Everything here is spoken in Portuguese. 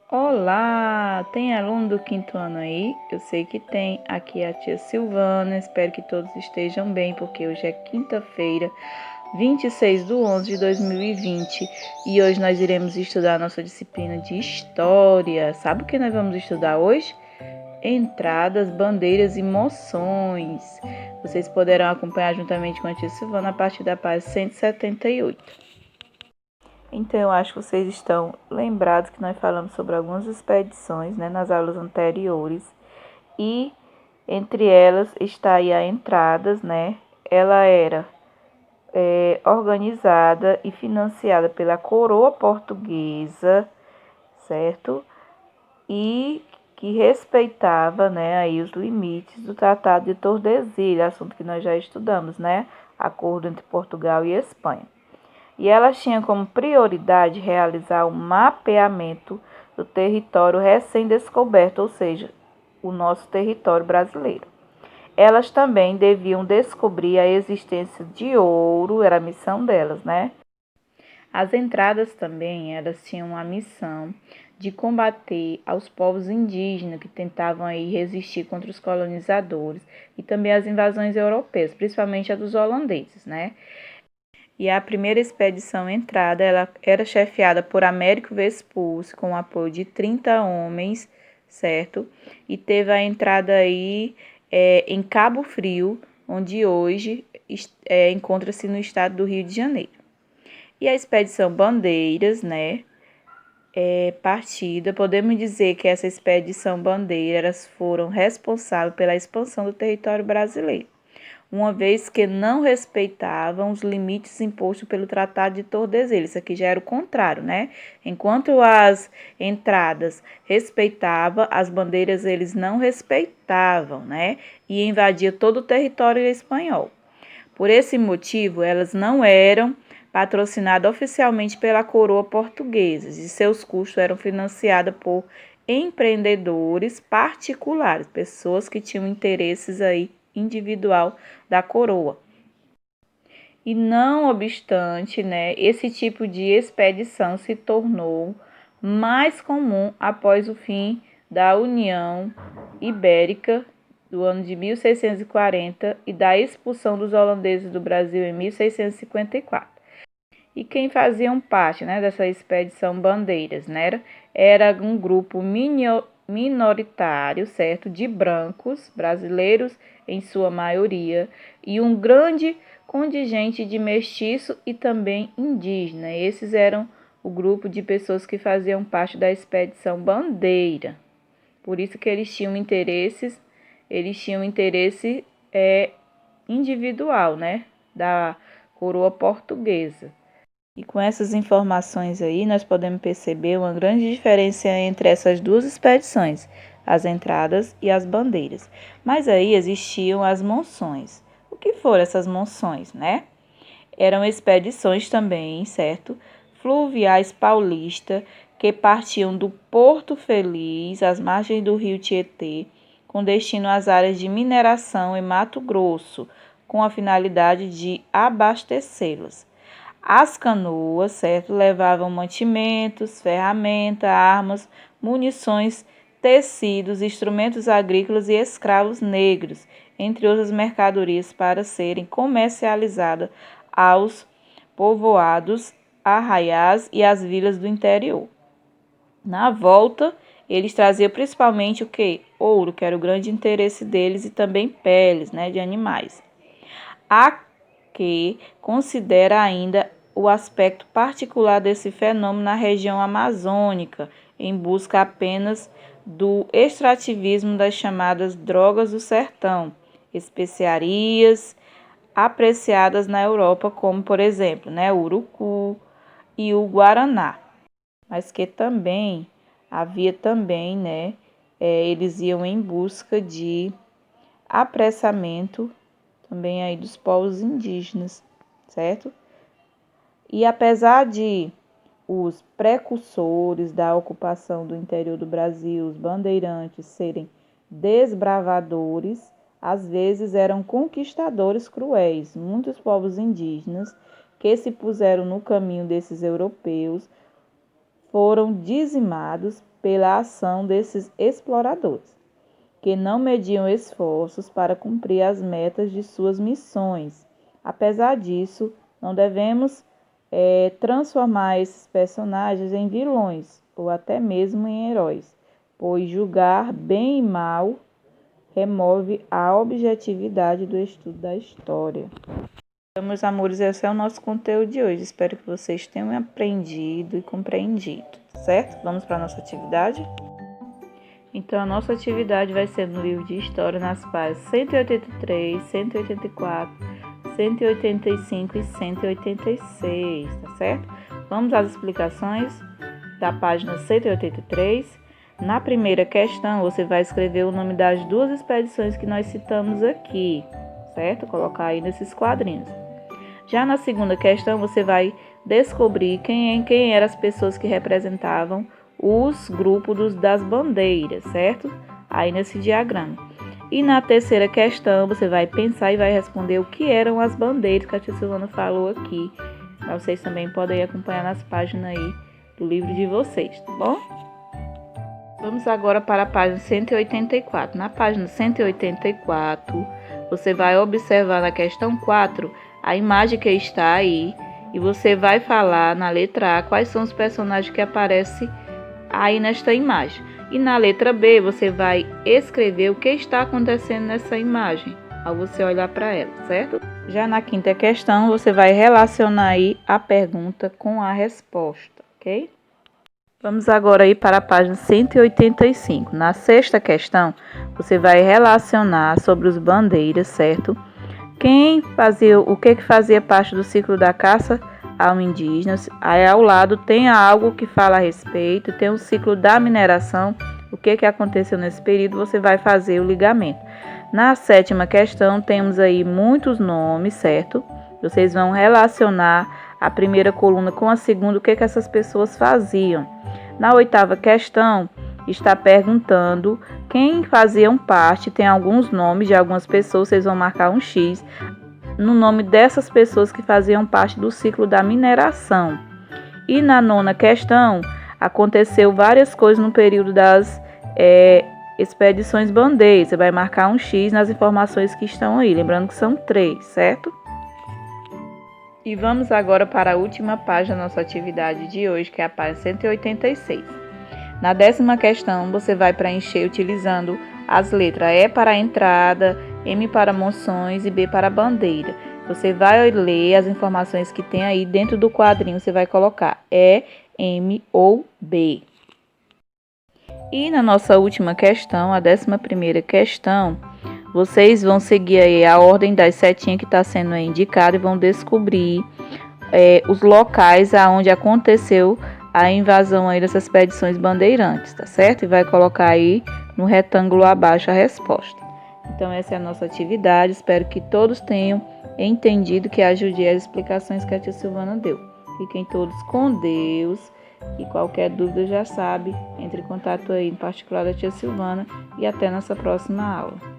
Olá! Tem aluno do quinto ano aí? Eu sei que tem. Aqui é a tia Silvana. Espero que todos estejam bem, porque hoje é quinta-feira, 26/11/2020 e hoje nós iremos estudar a nossa disciplina de História. Sabe o que nós vamos estudar hoje? Entradas, bandeiras e moções. Vocês poderão acompanhar juntamente com a tia Silvana a partir da página 178. Então, eu acho que vocês estão lembrados que nós falamos sobre algumas expedições, né, nas aulas anteriores. E entre elas está aí a Entradas, né? Ela era organizada e financiada pela coroa portuguesa, certo? E que respeitava, né, aí os limites do Tratado de Tordesilhas, assunto que nós já estudamos, né? Acordo entre Portugal e Espanha. E elas tinham como prioridade realizar o mapeamento do território recém-descoberto, ou seja, o nosso território brasileiro. Elas também deviam descobrir a existência de ouro, era a missão delas, né? As entradas também, elas tinham a missão de combater aos povos indígenas que tentavam aí resistir contra os colonizadores e também as invasões europeias, principalmente a dos holandeses, né? E a primeira expedição entrada, ela era chefiada por Américo Vespucci, com o apoio de 30 homens, certo? E teve a entrada aí em Cabo Frio, onde hoje encontra-se no estado do Rio de Janeiro. E a expedição Bandeiras, né? Partida, podemos dizer que essa expedição Bandeiras foram responsáveis pela expansão do território brasileiro, uma vez que não respeitavam os limites impostos pelo Tratado de Tordesilhas. Isso aqui já era o contrário, né? Enquanto as entradas respeitavam, as bandeiras eles não respeitavam, né? E invadiam todo o território espanhol. Por esse motivo, elas não eram patrocinadas oficialmente pela coroa portuguesa e seus custos eram financiados por empreendedores particulares, pessoas que tinham interesses aí individual da coroa. E não obstante, né, esse tipo de expedição se tornou mais comum após o fim da União Ibérica do ano de 1640 e da expulsão dos holandeses do Brasil em 1654. E quem faziam parte, né, dessa expedição Bandeiras, né, era um grupo minoritário, certo, de brancos, brasileiros em sua maioria, e um grande contingente de mestiço e também indígena. Esses eram o grupo de pessoas que faziam parte da expedição Bandeira. Por isso que eles tinham interesse individual, né, da coroa portuguesa. E com essas informações aí, nós podemos perceber uma grande diferença entre essas duas expedições, as entradas e as bandeiras. Mas aí existiam as monções. O que foram essas monções, né? Eram expedições também, certo? Fluviais paulistas que partiam do Porto Feliz, às margens do rio Tietê, com destino às áreas de mineração em Mato Grosso, com a finalidade de abastecê-las. As canoas, certo, levavam mantimentos, ferramentas, armas, munições, tecidos, instrumentos agrícolas e escravos negros, entre outras mercadorias para serem comercializadas aos povoados, arraiais e às vilas do interior. Na volta, eles traziam principalmente o que? Ouro, que era o grande interesse deles, e também peles, né, de animais. Há que considera ainda o aspecto particular desse fenômeno na região amazônica, em busca apenas do extrativismo das chamadas drogas do sertão, especiarias apreciadas na Europa, como, por exemplo, né, o urucu e o guaraná. Mas que também havia também, né, eles iam em busca de apressamento também aí dos povos indígenas, certo? E apesar de os precursores da ocupação do interior do Brasil, os bandeirantes, serem desbravadores, às vezes eram conquistadores cruéis. Muitos povos indígenas que se puseram no caminho desses europeus foram dizimados, pela ação desses exploradores, que não mediam esforços para cumprir as metas de suas missões. Apesar disso, não devemos transformar esses personagens em vilões ou até mesmo em heróis, pois julgar bem e mal remove a objetividade do estudo da história. Então, meus amores, esse é o nosso conteúdo de hoje. Espero que vocês tenham aprendido e compreendido, certo? Vamos para a nossa atividade? Então, a nossa atividade vai ser no livro de História, nas páginas 183, 184, 185 e 186, tá certo? Vamos às explicações da página 183. Na primeira questão, você vai escrever o nome das duas expedições que nós citamos aqui, certo? Colocar aí nesses quadrinhos. Já na segunda questão, você vai descobrir quem eram as pessoas que representavam os grupos das bandeiras, certo? Aí nesse diagrama. E na terceira questão, você vai pensar e vai responder o que eram as bandeiras que a tia Silvana falou aqui. Mas vocês também podem acompanhar nas páginas aí do livro de vocês, tá bom? Vamos agora para a página 184. Na página 184, você vai observar na questão 4 a imagem que está aí e você vai falar na letra A quais são os personagens que aparecem aí nesta imagem. E na letra B você vai escrever o que está acontecendo nessa imagem ao você olhar para ela, certo? Já na quinta questão você vai relacionar aí a pergunta com a resposta, ok? Vamos agora aí para a página 185. Na sexta questão você vai relacionar sobre os bandeiras, certo? O que fazia parte do ciclo da caça ao indígena. Aí ao lado tem algo que fala a respeito, tem o ciclo da mineração, o que aconteceu nesse período, você vai fazer o ligamento. Na sétima questão temos aí muitos nomes, certo? Vocês vão relacionar a primeira coluna com a segunda, o que essas pessoas faziam. Na oitava questão está perguntando quem faziam parte, tem alguns nomes de algumas pessoas, vocês vão marcar um X no nome dessas pessoas que faziam parte do ciclo da mineração. E na nona questão, aconteceu várias coisas no período das expedições bandeiras. Você vai marcar um X nas informações que estão aí, lembrando que são 3, certo? E vamos agora para a última página da nossa atividade de hoje, que é a página 186. Na 10ª questão, você vai preencher utilizando as letras E para a entrada, M para moções e B para a bandeira. Você vai ler as informações que tem aí dentro do quadrinho, você vai colocar E, M ou B. E na nossa última questão, a 11ª questão, vocês vão seguir aí a ordem das setinhas que está sendo indicada e vão descobrir os locais aonde aconteceu a invasão aí dessas expedições bandeirantes, tá certo? E vai colocar aí no retângulo abaixo a resposta. Então essa é a nossa atividade, espero que todos tenham entendido, que ajude as explicações que a tia Silvana deu. Fiquem todos com Deus e qualquer dúvida já sabe, entre em contato aí em particular da tia Silvana e até nossa próxima aula.